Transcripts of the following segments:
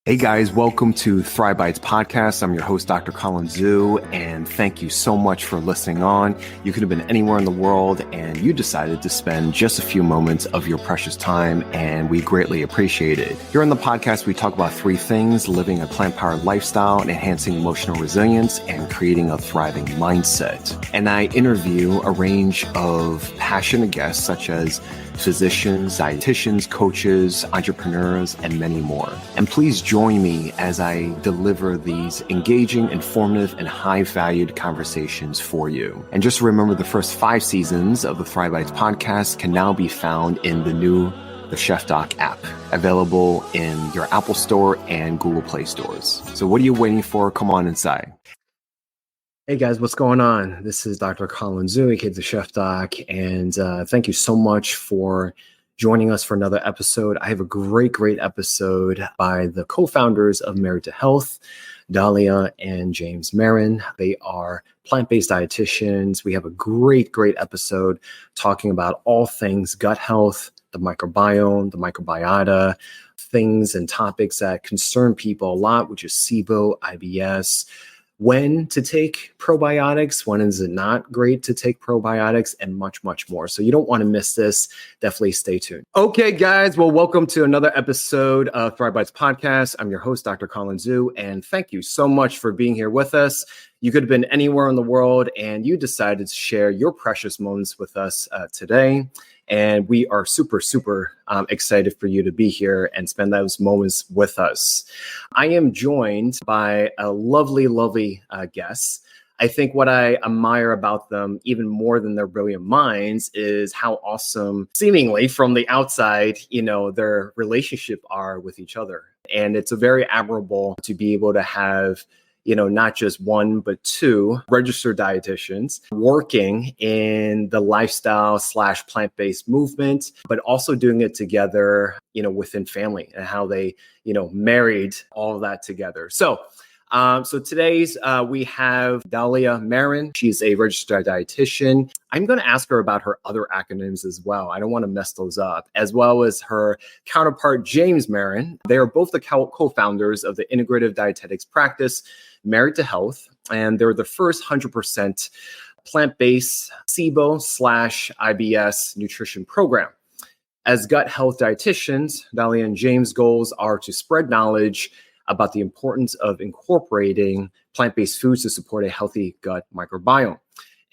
Hey guys, welcome to Thrive Bites podcast. I'm your host, Dr. Colin Zhu, and thank you so much for listening on. You could have been anywhere in the world and you decided to spend just a few moments of your precious time, and we greatly appreciate it. Here on the podcast, we talk about three things: living a plant-powered lifestyle, enhancing emotional resilience, and creating a thriving mindset. And I interview a range of passionate guests such as physicians, dietitians, coaches, entrepreneurs, and many more. And please join me as I deliver these engaging, informative, and high-valued conversations for you. And just remember, the first 5 seasons of the Thrive Bites podcast can now be found in the new TheChefDoc app, available in your Apple Store and Google Play stores. So what are you waiting for? Come on inside. Hey guys, what's going on? This is Dr. Colin Zhu, aka TheChefDoc, and thank you so much for joining us for another episode. I have a great episode by the co-founders of Married to Health, Dahlia and James Marin. They are plant-based dietitians. We have a great episode talking about all things gut health, the microbiome, the microbiota, things and topics that concern people a lot, which is SIBO, IBS, when to take probiotics, when is it not great to take probiotics, and much more. So you don't want to miss this. Definitely stay tuned. Okay, guys. Well, welcome to another episode of Thrive Bites podcast. I'm your host, Dr. Colin Zhu, and thank you so much for being here with us. You could have been anywhere in the world, and you decided to share your precious moments with us today. And we are super excited for you to be here and spend those moments with us. I am joined by a lovely guest. I think what I admire about them, even more than their brilliant minds, is how awesome, seemingly from the outside, their relationship are with each other. And it's a very admirable to be able to have not just one, but 2 registered dietitians working in the lifestyle / plant-based movement, but also doing it together, within family, and how they, married all of that together. So today's, we have Dahlia Marin. She's a registered dietitian. I'm going to ask her about her other acronyms as well. I don't want to mess those up, as well as her counterpart, James Marin. They are both the co-founders of the integrative dietetics practice, Married to Health, and they're the first 100% plant-based SIBO / IBS nutrition program. As gut health dietitians, Dahlia and James' goals are to spread knowledge about the importance of incorporating plant-based foods to support a healthy gut microbiome,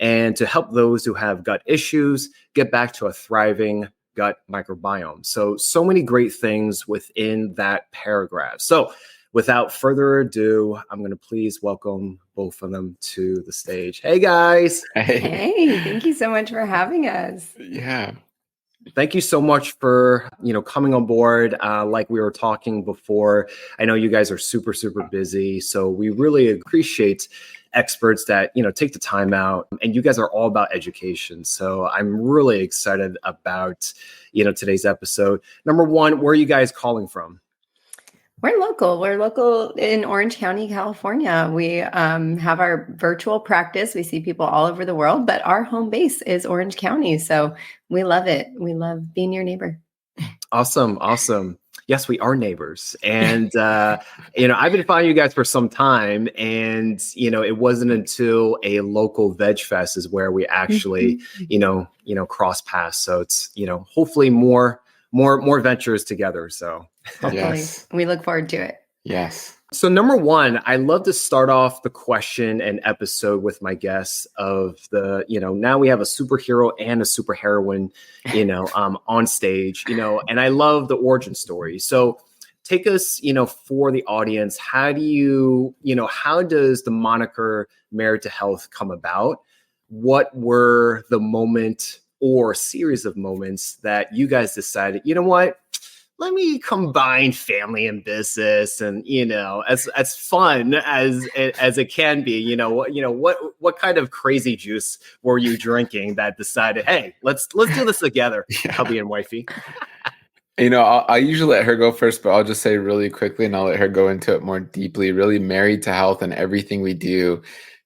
and to help those who have gut issues get back to a thriving gut microbiome. So many great things within that paragraph. So without further ado, I'm going to please welcome both of them to the stage. Hey, guys. Hey, thank you so much for having us. Yeah. Thank you so much for, coming on board. Like we were talking before, I know you guys are super busy. So we really appreciate experts that, take the time out, and you guys are all about education. So I'm really excited about, today's episode. Number one, where are you guys calling from? We're local in Orange County, California. We have our virtual practice. We see people all over the world, but our home base is Orange County. So we love it. We love being your neighbor. Awesome. Yes, we are neighbors. And, I've been following you guys for some time, and, it wasn't until a local veg fest is where we actually, cross paths. So it's, hopefully more ventures together. So hopefully. Yes. We look forward to it. Yes. So number one, I love to start off the question and episode with my guests of the, now we have a superhero and a superheroine, on stage, and I love the origin story. So take us, for the audience, how does the moniker Married to Health come about? What were the moment or series of moments that you guys decided, let me combine family and business, and as fun as it can be, what kind of crazy juice were you drinking that decided, hey, let's do this together, hubby and wifey? I usually let her go first, but I'll just say really quickly, and I'll let her go into it more deeply. Really, Married to Health and everything we do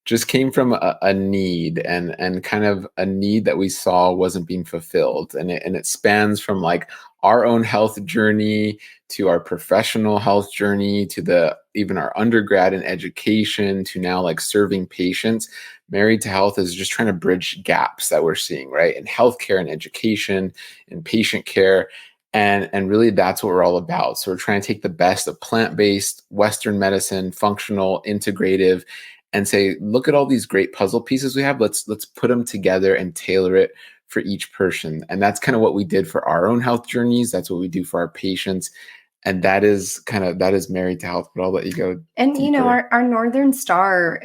just came from a need and kind of a need that we saw wasn't being fulfilled. And it spans from like our own health journey to our professional health journey, to even our undergrad in education, to now like serving patients. Married to Health is just trying to bridge gaps that we're seeing, right? In healthcare and education, in patient care. And really that's what we're all about. So we're trying to take the best of plant-based, Western medicine, functional, integrative, and say, look at all these great puzzle pieces we have. Let's put them together and tailor it for each person. And that's kind of what we did for our own health journeys. That's what we do for our patients. And that is Married to Health, but I'll let you go. And, deeper. our Northern Star,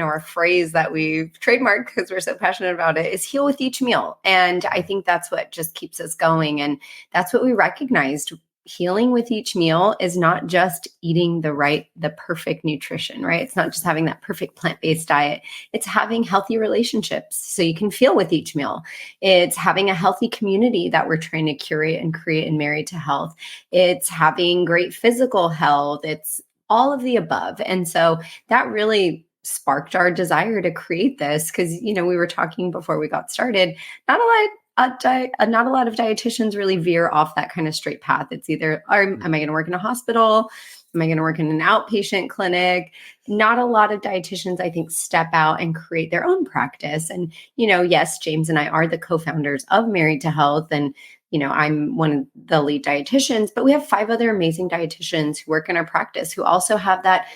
our phrase that we've trademarked because we're so passionate about it is heal with each meal. And I think that's what just keeps us going. And that's what we recognized. Healing with each meal is not just eating the perfect nutrition, right? It's not just having that perfect plant-based diet. It's having healthy relationships so you can feel with each meal. It's having a healthy community that we're trying to curate and create in Married to Health. It's having great physical health. It's all of the above. And so that really sparked our desire to create this because, we were talking before we got started, not a lot of dietitians really veer off that kind of straight path. It's either, am I going to work in a hospital? Am I going to work in an outpatient clinic? Not a lot of dietitians, I think, step out and create their own practice. And, yes, James and I are the co-founders of Married to Health. And, I'm one of the lead dietitians, but we have 5 other amazing dietitians who work in our practice who also have that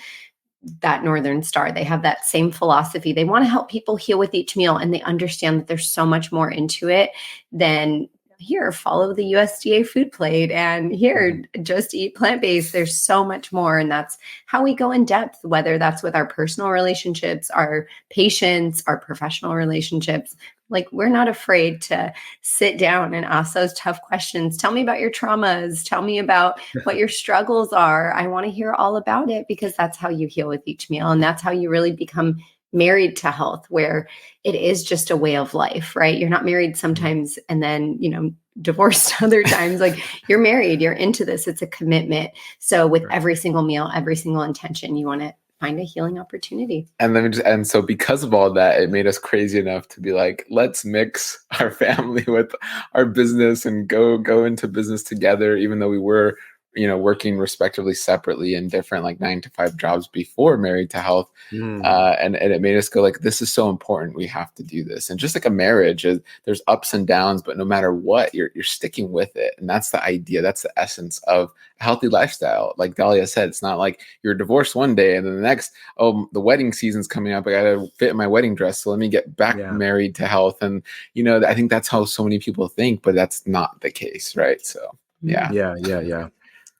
Northern Star. They have that same philosophy. They want to help people heal with each meal, and they understand that there's so much more into it than here, follow the USDA food plate, and here, just eat plant-based. There's so much more. And that's how we go in depth, whether that's with our personal relationships, our patients, our professional relationships. Like, we're not afraid to sit down and ask those tough questions. Tell me about your traumas. Tell me about what your struggles are. I want to hear all about it, because that's how you heal with each meal. And that's how you really become married to health, where it is just a way of life, right? You're not married sometimes and then, divorced other times. Like, you're married, you're into this. It's a commitment. So with every single meal, every single intention, you want to find a healing opportunity. And so because of all that, it made us crazy enough to be like, let's mix our family with our business and go into business together, even though we were, working respectively separately in different like 9-to-5 jobs before Married to Health. And it made us go like, this is so important. We have to do this. And just like a marriage, there's ups and downs, but no matter what, you're sticking with it. And that's the idea. That's the essence of a healthy lifestyle. Like Dahlia said, it's not like you're divorced one day and then the next, the wedding season's coming up. I got to fit in my wedding dress. So let me get back Married to Health. And, I think that's how so many people think, but that's not the case. Right. So, Yeah.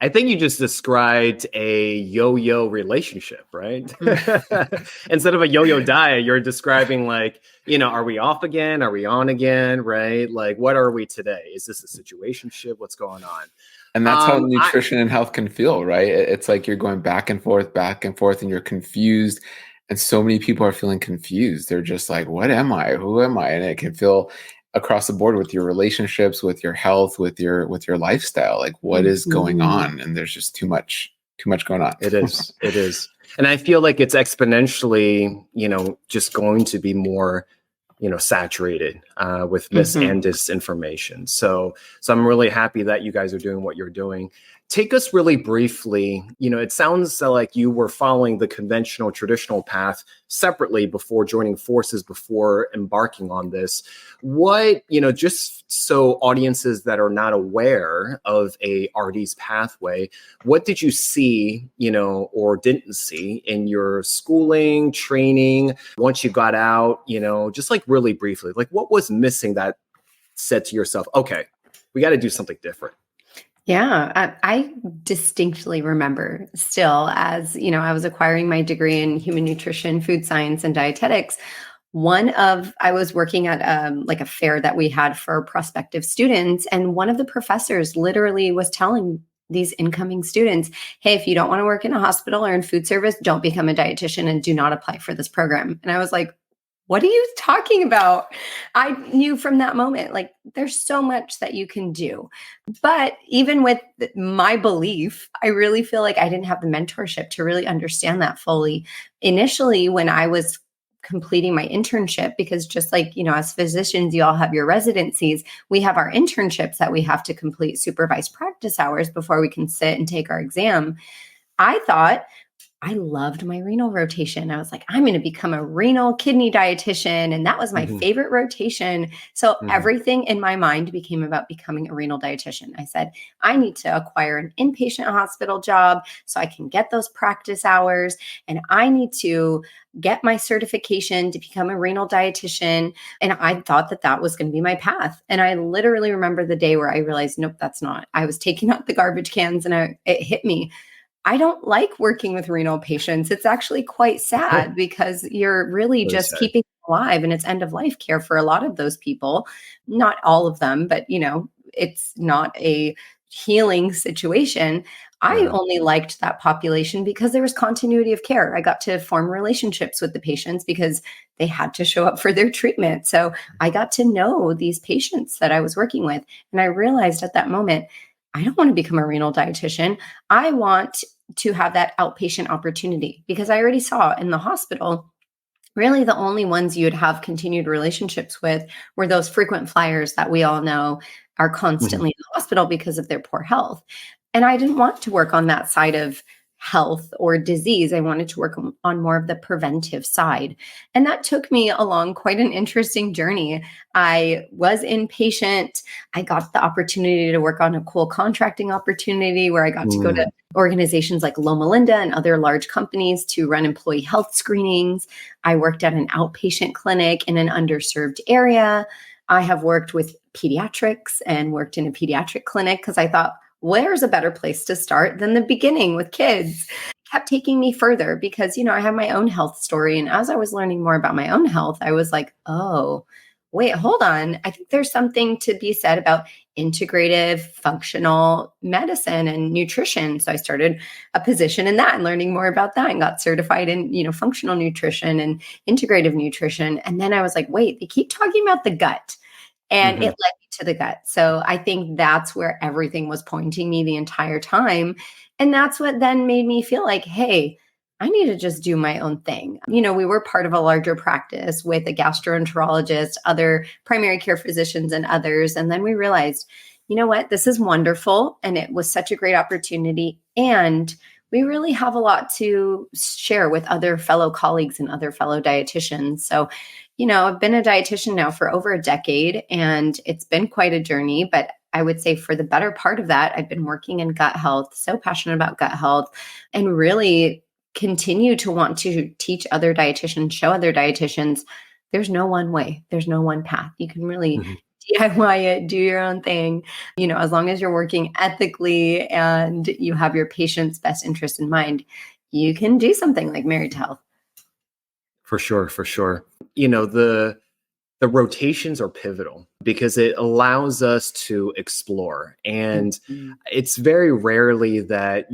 I think you just described a yo-yo relationship, right? Instead of a yo-yo diet, you're describing like, are we off again? Are we on again? Right? Like, what are we today? Is this a situationship? What's going on? And that's how nutrition and health can feel, right? It's like you're going back and forth, and you're confused. And so many people are feeling confused. They're just like, what am I? Who am I? And it can feel across the board with your relationships, with your health, with your lifestyle. Like, what is going on? And there's just too much going on. It is. And I feel like it's exponentially, just going to be more, saturated with mis and disinformation. So I'm really happy that you guys are doing what you're doing. Take us really briefly. It sounds like you were following the conventional, traditional path separately before joining forces, before embarking on this. What, just so audiences that are not aware of a RD's pathway, what did you see, or didn't see in your schooling, training, once you got out, just like really briefly, like what was missing that said to yourself, okay, we got to do something different? Yeah, I distinctly remember still as, I was acquiring my degree in human nutrition, food science, and dietetics. I was working at like a fair that we had for prospective students. And one of the professors literally was telling these incoming students, hey, if you don't want to work in a hospital or in food service, don't become a dietitian and do not apply for this program. And I was like, what are you talking about? I knew from that moment, like, there's so much that you can do. But even with my belief, I really feel like I didn't have the mentorship to really understand that fully. Initially, when I was completing my internship, because just like, as physicians, you all have your residencies, we have our internships that we have to complete supervised practice hours before we can sit and take our exam. I thought, I loved my renal rotation. I was like, I'm going to become a renal kidney dietitian. And that was my favorite rotation. So everything in my mind became about becoming a renal dietitian. I said, I need to acquire an inpatient hospital job so I can get those practice hours. And I need to get my certification to become a renal dietitian. And I thought that that was going to be my path. And I literally remember the day where I realized, nope, that's not. I was taking out the garbage cans and it hit me. I don't like working with renal patients. It's actually quite sad because you're really just keeping them alive, and it's end of life care for a lot of those people. Not all of them, but it's not a healing situation. I only liked that population because there was continuity of care. I got to form relationships with the patients because they had to show up for their treatment. So I got to know these patients that I was working with. And I realized at that moment, I don't want to become a renal dietitian. I want to have that outpatient opportunity, because I already saw in the hospital, really the only ones you'd have continued relationships with were those frequent flyers that we all know are constantly in the hospital because of their poor health. And I didn't want to work on that side of health or disease. I wanted to work on more of the preventive side. And that took me along quite an interesting journey. I was inpatient. I got the opportunity to work on a cool contracting opportunity where I got to go to organizations like Loma Linda and other large companies to run employee health screenings. I worked at an outpatient clinic in an underserved area. I have worked with pediatrics and worked in a pediatric clinic because I thought, where's a better place to start than the beginning with kids? It kept taking me further because, I have my own health story. And as I was learning more about my own health, I was like, oh, wait, hold on. I think there's something to be said about integrative functional medicine and nutrition. So I started a position in that and learning more about that and got certified in, functional nutrition and integrative nutrition. And then I was like, wait, they keep talking about the gut. And it led me to the gut. So I think that's where everything was pointing me the entire time. And that's what then made me feel like, hey, I need to just do my own thing. We were part of a larger practice with a gastroenterologist, other primary care physicians, and others. And then we realized, you know what, this is wonderful. And it was such a great opportunity. And we really have a lot to share with other fellow colleagues and other fellow dietitians. So, I've been a dietitian now for over a decade, and it's been quite a journey. But I would say for the better part of that, I've been working in gut health, so passionate about gut health, and really continue to want to teach other dietitians, show other dietitians, there's no one way, there's no one path. You can really DIY it, do your own thing, as long as you're working ethically and you have your patient's best interest in mind, you can do something like Married to Health. For sure. The rotations are pivotal because it allows us to explore. And it's very rarely that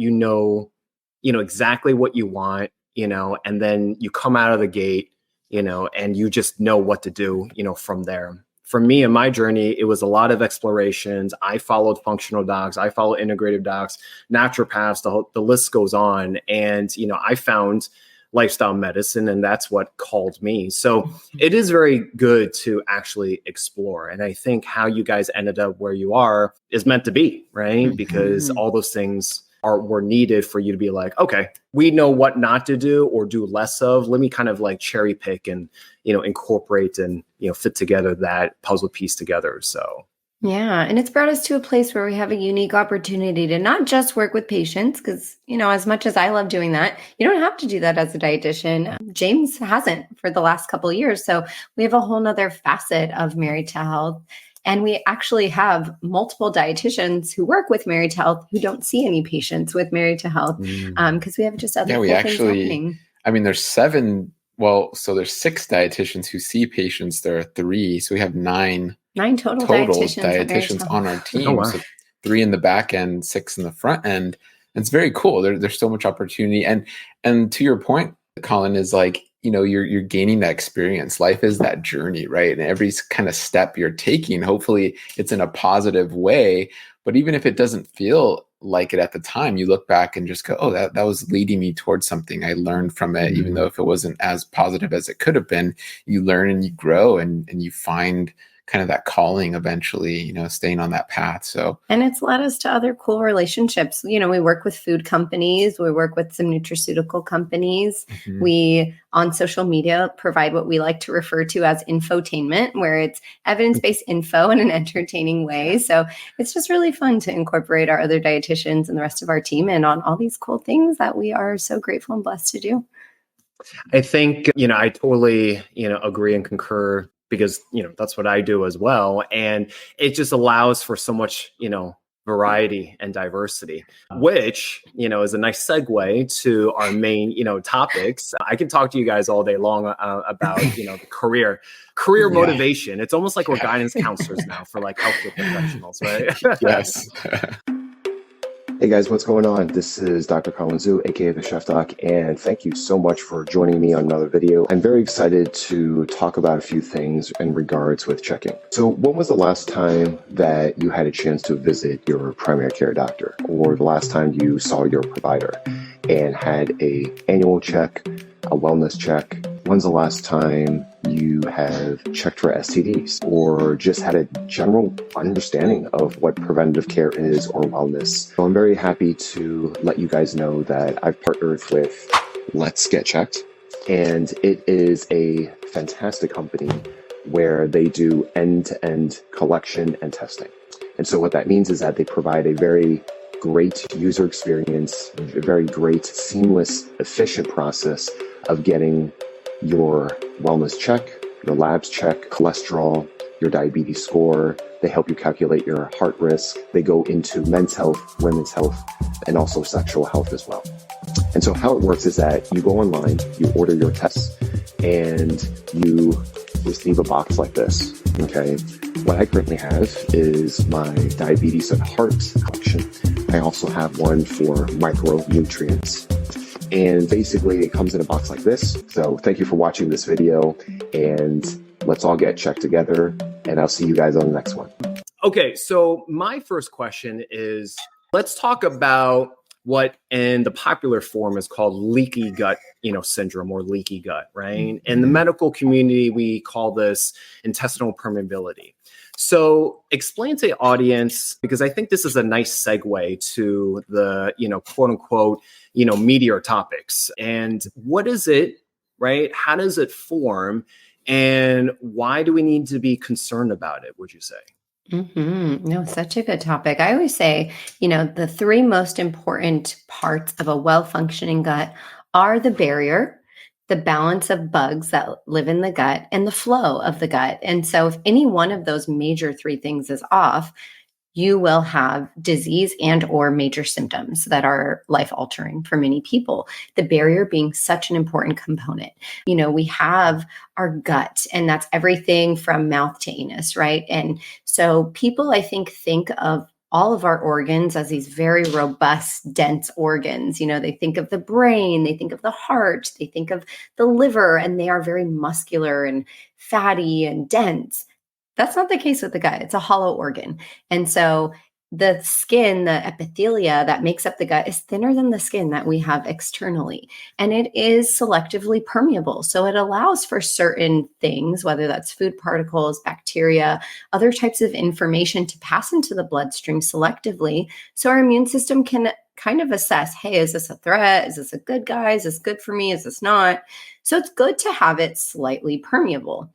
exactly what you want, and then you come out of the gate, and you just know what to do, from there. For me in my journey, it was a lot of explorations. I followed functional docs, I followed integrative docs, naturopaths, the list goes on. And, I found lifestyle medicine, and that's what called me. So it is very good to actually explore. And I think how you guys ended up where you are is meant to be, right? Because all those things were needed for you to be like, okay, we know what not to do or do less of. Let me kind of like cherry pick and, incorporate and, fit together that puzzle piece together. So yeah. And it's brought us to a place where we have a unique opportunity to not just work with patients, because, as much as I love doing that, you don't have to do that as a dietitian. James hasn't for the last couple of years. So we have a whole nother facet of Married to Health. And we actually have multiple dietitians who work with Married to Health who don't see any patients with Married to Health because we have just other cool things happening. There's 7. Well, so there's 6 dietitians who see patients. There are 3. So we have 9 total dietitians on our team. Oh, wow. So 3 in the back end, 6 in the front end. And it's very cool. There's so much opportunity. And to your point, Colin, is like, you're gaining that experience. Life is that journey, right? And every kind of step you're taking, hopefully it's in a positive way, But even if it doesn't feel like it at the time, you look back and just go, oh, that was leading me towards something. I learned from it, even though if it wasn't as positive as it could have been, you learn and you grow and you find kind of that calling eventually, staying on that path. So, and it's led us to other cool relationships. We work with food companies, we work with some nutraceutical companies. We, on social media, provide what we like to refer to as infotainment, where it's evidence-based info in an entertaining way. So it's just really fun to incorporate our other dietitians and the rest of our team in on all these cool things that we are so grateful and blessed to do. I think, I totally, agree and concur, because, that's what I do as well. And it just allows for so much, variety and diversity, which, is a nice segue to our main, topics. I can talk to you guys all day long about, the career motivation. It's almost like we're guidance counselors now for like healthcare professionals, right? Yes. Hey guys, what's going on? This is Dr. Colin Zhu, aka TheChefDoc, and thank you so much for joining me on another video. I'm very excited to talk about a few things in regards with checking. So when was the last time that you had a chance to visit your primary care doctor, or the last time you saw your provider and had a annual check, a wellness check? When's the last time you have checked for STDs or just had a general understanding of what preventative care is or wellness? So I'm very happy to let you guys know that I've partnered with Let's Get Checked, and it is a fantastic company where they do end-to-end collection and testing. And so what that means is that they provide a very great user experience, a very great, seamless, efficient process of getting your wellness check, your labs check, cholesterol, your diabetes score. They help you calculate your heart risk. They go into men's health, women's health, and also sexual health as well. And so how it works is that you go online, you order your tests, and you receive a box like this, okay? What I currently have is my diabetes and heart collection. I also have one for micronutrients. And basically it comes in a box like this. So thank you for watching this video, and let's all get checked together, and I'll see you guys on the next one. Okay, so my first question is, let's talk about what in the popular form is called leaky gut, syndrome, or leaky gut, right? In the medical community, we call this intestinal permeability. So explain to the audience, because I think this is a nice segue to the, quote unquote, meatier topics. And what is it, right? How does it form? And why do we need to be concerned about it, would you say? No, such a good topic. I always say, the three most important parts of a well-functioning gut are the barrier, the balance of bugs that live in the gut, and the flow of the gut. And so if any one of those major three things is off, you will have disease and or major symptoms that are life-altering for many people. The barrier being such an important component. We have our gut, and that's everything from mouth to anus, right? And so people, I think of all of our organs as these very robust, dense organs. They think of the brain, they think of the heart, they think of the liver, and they are very muscular and fatty and dense. That's not the case with the gut. It's a hollow organ. And so the skin, the epithelia that makes up the gut, is thinner than the skin that we have externally. And it is selectively permeable. So it allows for certain things, whether that's food particles, bacteria, other types of information, to pass into the bloodstream selectively. So our immune system can kind of assess, hey, is this a threat? Is this a good guy? Is this good for me? Is this not? So it's good to have it slightly permeable.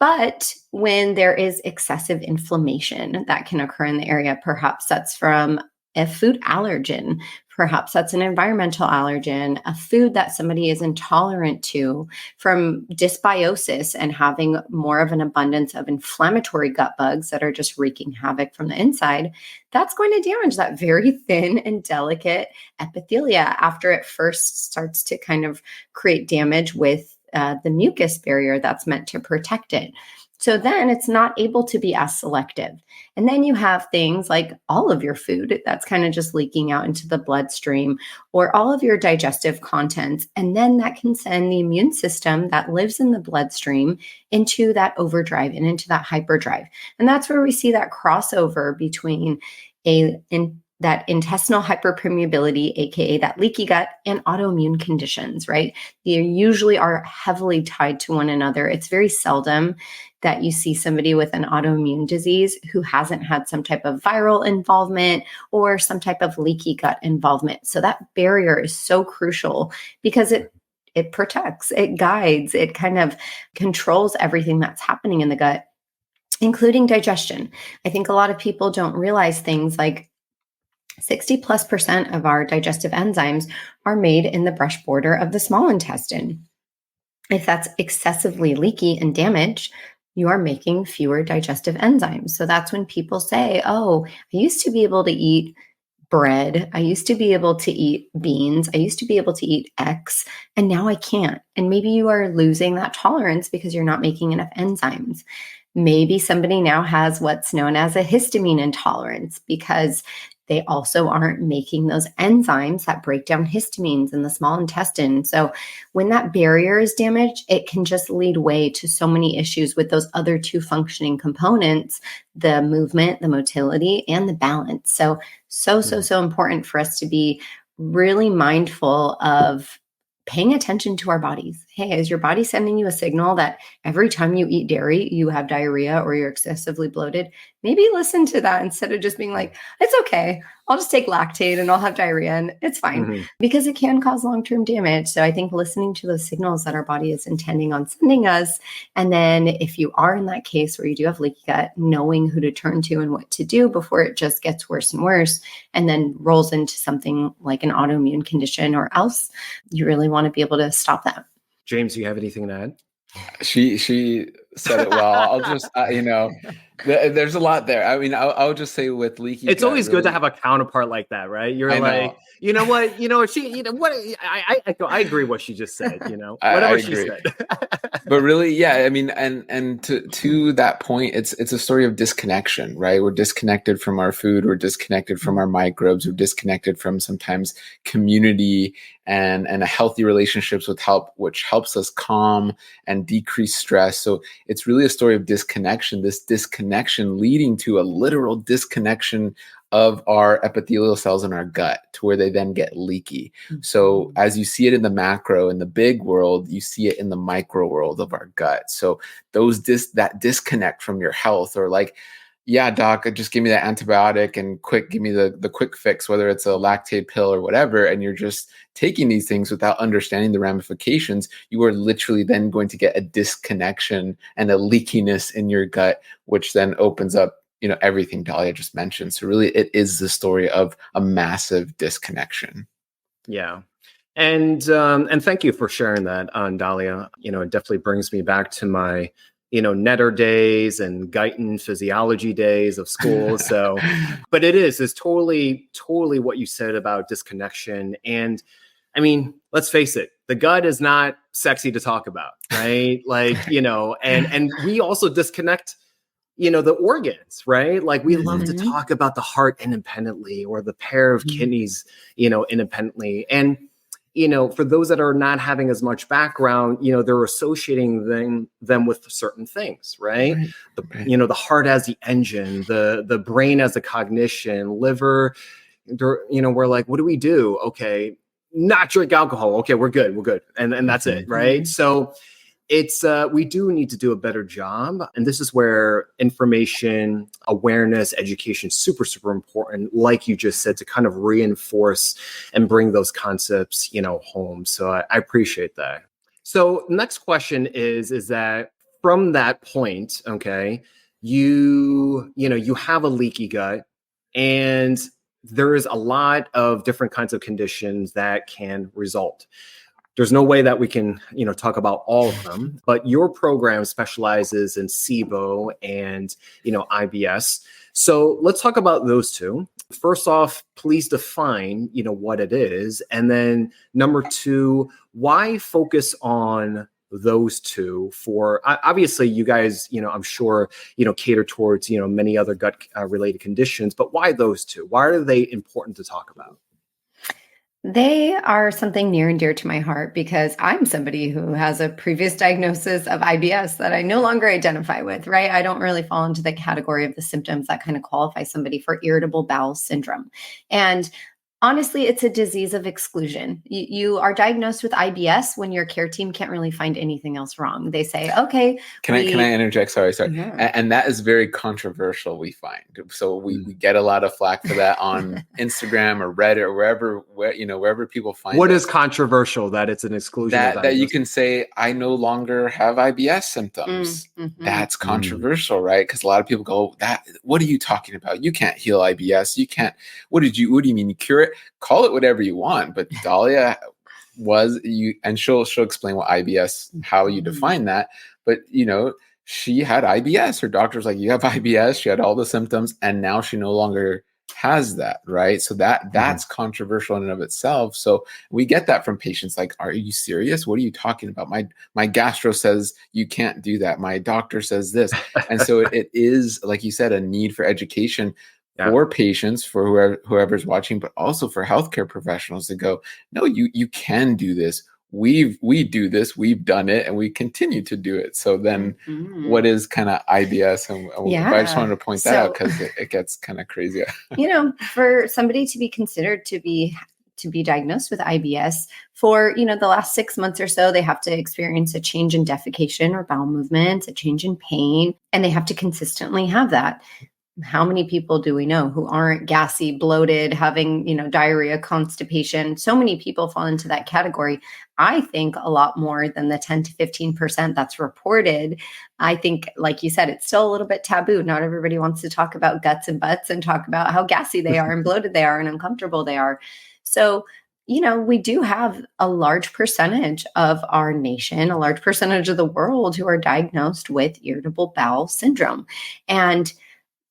But when there is excessive inflammation that can occur in the area, perhaps that's from a food allergen, perhaps that's an environmental allergen, a food that somebody is intolerant to, from dysbiosis and having more of an abundance of inflammatory gut bugs that are just wreaking havoc from the inside, that's going to damage that very thin and delicate epithelia after it first starts to kind of create damage with the mucus barrier that's meant to protect it. So then it's not able to be as selective. And then you have things like all of your food that's kind of just leaking out into the bloodstream, or all of your digestive contents. And then that can send the immune system that lives in the bloodstream into that overdrive and into that hyperdrive. And that's where we see that crossover between that intestinal hyperpermeability, aka that leaky gut, and autoimmune conditions, right? They usually are heavily tied to one another. It's very seldom that you see somebody with an autoimmune disease who hasn't had some type of viral involvement or some type of leaky gut involvement. So that barrier is so crucial because it protects, it guides, it kind of controls everything that's happening in the gut, including digestion. I think a lot of people don't realize things like 60+% of our digestive enzymes are made in the brush border of the small intestine. If that's excessively leaky and damaged, you are making fewer digestive enzymes. So that's when people say, oh, I used to be able to eat bread. I used to be able to eat beans. I used to be able to eat X, and now I can't. And maybe you are losing that tolerance because you're not making enough enzymes. Maybe somebody now has what's known as a histamine intolerance because they also aren't making those enzymes that break down histamines in the small intestine. So when that barrier is damaged, it can just lead way to so many issues with those other two functioning components, the movement, the motility, and the balance. So important for us to be really mindful of paying attention to our bodies. Hey, is your body sending you a signal that every time you eat dairy, you have diarrhea or you're excessively bloated? Maybe listen to that instead of just being like, it's okay. I'll just take Lactaid and I'll have diarrhea and it's fine, because it can cause long-term damage. So I think listening to those signals that our body is intending on sending us. And then if you are in that case where you do have leaky gut, knowing who to turn to and what to do before it just gets worse and worse, and then rolls into something like an autoimmune condition or else, you really want to be able to stop that. James, do you have anything to add? She said it well. I'll just, there's a lot there. I mean, I'll just say with leaky it's gut, always good to have a counterpart like that, right? You're like, you know what, I agree what she just said, whatever she said. But really, yeah, I mean, and to that point, it's a story of disconnection, right? We're disconnected from our food, we're disconnected from our microbes, we're disconnected from sometimes community and a healthy relationships which helps us calm and decrease stress. So it's really a story of disconnection, this disconnection leading to a literal disconnection of our epithelial cells in our gut to where they then get leaky. So as you see it in the macro, in the big world, you see it in the micro world of our gut. So that disconnect from your health, or like, yeah, doc, just give me that antibiotic and give me the quick fix, whether it's a Lactaid pill or whatever, and you're just taking these things without understanding the ramifications, you are literally then going to get a disconnection and a leakiness in your gut, which then opens up everything Dahlia just mentioned. So really, it is the story of a massive disconnection. Yeah. And thank you for sharing that on Dahlia. It definitely brings me back to my, netter days and Guyton physiology days of school. So, but it's totally what you said about disconnection. And I mean, let's face it, the gut is not sexy to talk about, right? Like, and we also disconnect the organs, right? Like we love to talk about the heart independently or the pair of kidneys, independently. And, for those that are not having as much background, they're associating them with certain things, right? The heart as the engine, the brain as the cognition, liver, we're like, what do we do? Okay, not drink alcohol. Okay, we're good. And that's it, right? So it's we do need to do a better job, and this is where information, awareness, education is super important, like you just said, to kind of reinforce and bring those concepts home. So I appreciate that. So next question is that from that point, okay, you have a leaky gut, and there is a lot of different kinds of conditions that can result. There's no way that we can, talk about all of them, but your program specializes in SIBO and, IBS. So let's talk about those two. First off, please define, what it is. And then number two, why focus on those two? For obviously you guys, I'm sure, cater towards, many other gut related conditions, but why those two? Why are they important to talk about? They are something near and dear to my heart because I'm somebody who has a previous diagnosis of IBS that I no longer identify with, right? I don't really fall into the category of the symptoms that kind of qualify somebody for irritable bowel syndrome. And honestly, it's a disease of exclusion. You are diagnosed with IBS when your care team can't really find anything else wrong. They say, okay, can I interject? Sorry. Yeah. And that is very controversial, we find. So we get a lot of flack for that on Instagram or Reddit or wherever people find What it. is controversial that it's an exclusion of That you can say, I no longer have IBS symptoms. That's controversial, right? Because a lot of people go, what are you talking about? You can't heal IBS. You can't. What do you mean you cure it? Call it whatever you want. But Dahlia and she'll explain what IBS, how you define that. But she had IBS. Her doctor's like, you have IBS. She had all the symptoms, and now she no longer has that, right? So that's controversial in and of itself. So we get that from patients like, are you serious? What are you talking about? My gastro says you can't do that. My doctor says this. And so it is, like you said, a need for education for patients, for whoever's watching, but also for healthcare professionals to go, no, you can do this. We do this, we've done it, and we continue to do it. So then what is kind of IBS? And I just wanted to point that out because it gets kind of crazy. For somebody to be considered to be diagnosed with IBS for, the last 6 months or so, they have to experience a change in defecation or bowel movements, a change in pain, and they have to consistently have that. How many people do we know who aren't gassy, bloated, having, diarrhea, constipation? So many people fall into that category. I think a lot more than the 10 to 15% that's reported. I think, like you said, it's still a little bit taboo. Not everybody wants to talk about guts and butts and talk about how gassy they are and bloated they are and uncomfortable they are. So, we do have a large percentage of our nation, a large percentage of the world who are diagnosed with irritable bowel syndrome. And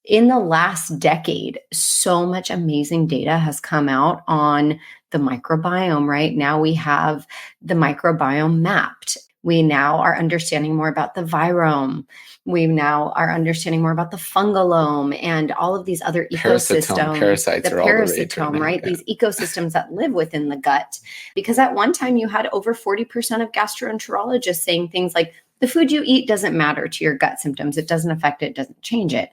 in the last decade, so much amazing data has come out on the microbiome, right? Now we have the microbiome mapped. We now are understanding more about the virome. We now are understanding more about the fungallome and all of these other ecosystems. Parasites are all the rage right now, right? These ecosystems that live within the gut. Because at one time you had over 40% of gastroenterologists saying things like, the food you eat doesn't matter to your gut symptoms. It doesn't affect it, doesn't change it.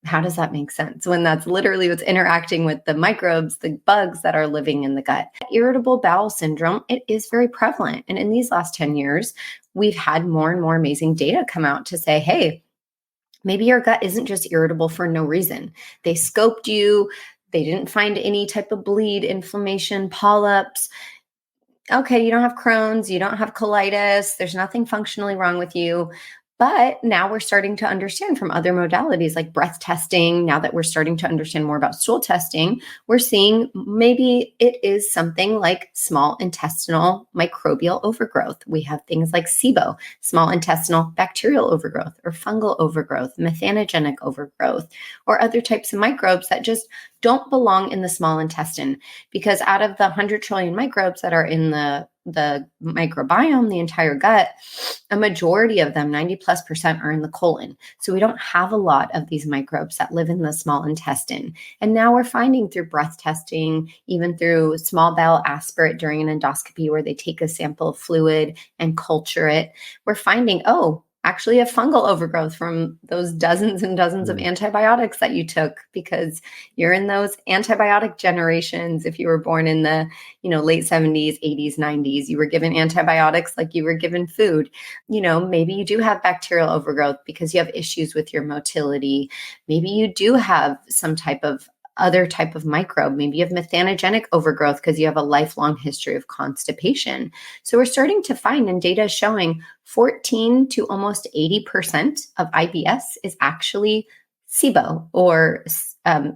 How does that make sense when that's literally what's interacting with the microbes, the bugs that are living in the gut? Irritable bowel syndrome, it is very prevalent. And in these last 10 years, we've had more and more amazing data come out to say, hey, maybe your gut isn't just irritable for no reason. They scoped you. They didn't find any type of bleed, inflammation, polyps. Okay, you don't have Crohn's, you don't have colitis. There's nothing functionally wrong with you. But now we're starting to understand from other modalities like breath testing. Now that we're starting to understand more about stool testing, we're seeing maybe it is something like small intestinal microbial overgrowth. We have things like SIBO, small intestinal bacterial overgrowth, or fungal overgrowth, methanogenic overgrowth, or other types of microbes that just don't belong in the small intestine. Because out of the 100 trillion microbes that are in the microbiome, the entire gut, a majority of them, 90+%, are in the colon. So we don't have a lot of these microbes that live in the small intestine. And now we're finding through breath testing, even through small bowel aspirate during an endoscopy where they take a sample of fluid and culture it, we're finding, actually a fungal overgrowth from those dozens and dozens of antibiotics that you took because you're in those antibiotic generations. If you were born in the, late 70s, 80s, 90s, you were given antibiotics like you were given food. Maybe you do have bacterial overgrowth because you have issues with your motility. Maybe you do have some other type of microbe. Maybe you have methanogenic overgrowth because you have a lifelong history of constipation. So we're starting to find, and data showing 14 to almost 80% of IBS is actually SIBO, or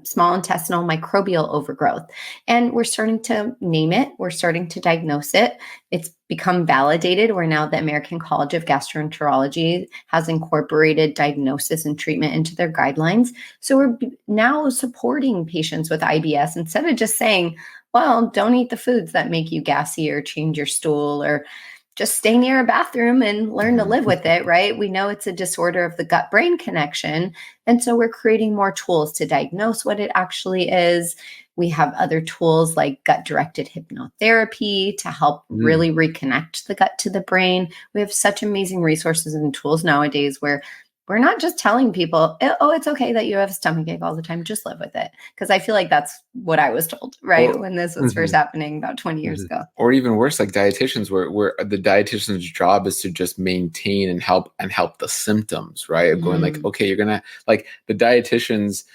small intestinal microbial overgrowth. And we're starting to name it. We're starting to diagnose it. It's become validated where now the American College of Gastroenterology has incorporated diagnosis and treatment into their guidelines. So we're now supporting patients with IBS instead of just saying, well, don't eat the foods that make you gassy or change your stool, or just stay near a bathroom and learn to live with it, right? We know it's a disorder of the gut-brain connection. And so we're creating more tools to diagnose what it actually is, We have other tools like gut-directed hypnotherapy to help really reconnect the gut to the brain. We have such amazing resources and tools nowadays where we're not just telling people, oh, it's okay that you have a stomach ache all the time. Just live with it. Because I feel like that's what I was told, right? When this was first happening about 20 years ago. Or even worse, like dietitians, where the dietitian's job is to just maintain and help the symptoms, right? Of going like, okay, you're going to, like the dietitians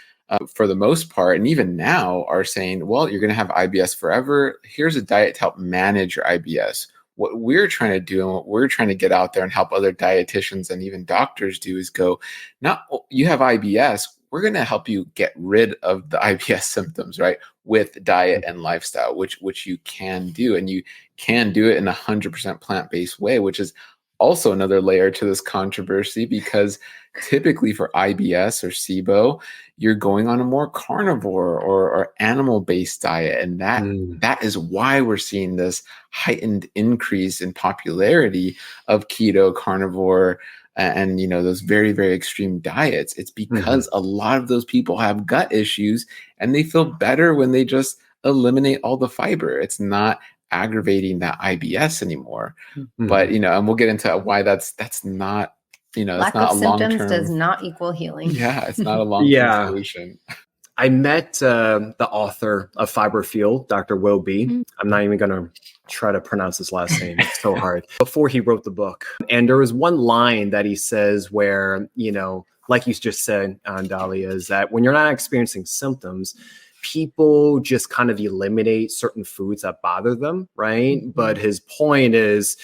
for the most part, and even now are saying, well, you're going to have IBS forever. Here's a diet to help manage your IBS. What we're trying to do and what we're trying to get out there and help other dietitians and even doctors do is go, not you have IBS, we're going to help you get rid of the IBS symptoms, right? With diet and lifestyle, which you can do. And you can do it in 100% plant-based way, which is also another layer to this controversy, because typically for IBS or SIBO, you're going on a more carnivore or animal-based diet. And that is why we're seeing this heightened increase in popularity of keto, carnivore, and those very, very extreme diets. It's because a lot of those people have gut issues and they feel better when they just eliminate all the fiber. It's not aggravating that IBS anymore. But and we'll get into why that's not lack it's not of a long symptoms term. does not equal healing. Yeah, it's not a long term solution. I met the author of Fiber Fuel, Dr. Will B. I'm not even going to try to pronounce his last name. It's so hard. Before he wrote the book. And there was one line that he says where, like you just said, Dahlia, is that when you're not experiencing symptoms, people just kind of eliminate certain foods that bother them, right? But his point is,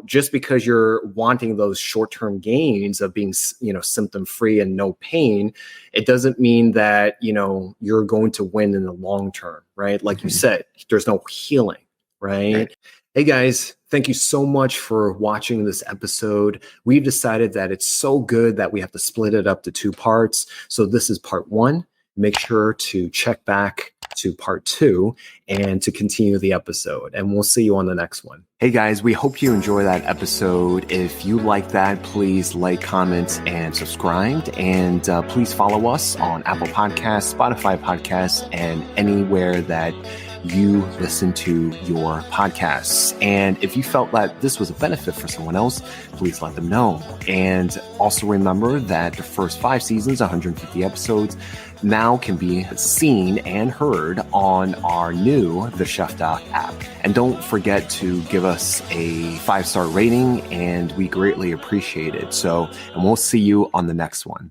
just because you're wanting those short-term gains of being, symptom-free and no pain, it doesn't mean that, you're going to win in the long term, right? Like you said, there's no healing, right? Hey guys, thank you so much for watching this episode. We've decided that it's so good that we have to split it up to 2 parts. So this is part 1. Make sure to check back to part 2 and to continue the episode. And we'll see you on the next one. Hey guys, we hope you enjoy that episode. If you like that, please like, comment, and subscribe. And please follow us on Apple Podcasts, Spotify Podcasts, and anywhere that you listen to your podcasts. And if you felt that this was a benefit for someone else, please let them know. And also remember that the first 5 seasons, 150 episodes, now can be seen and heard on our new TheChefDoc app. And don't forget to give us a 5-star rating, and we greatly appreciate it. And we'll see you on the next one.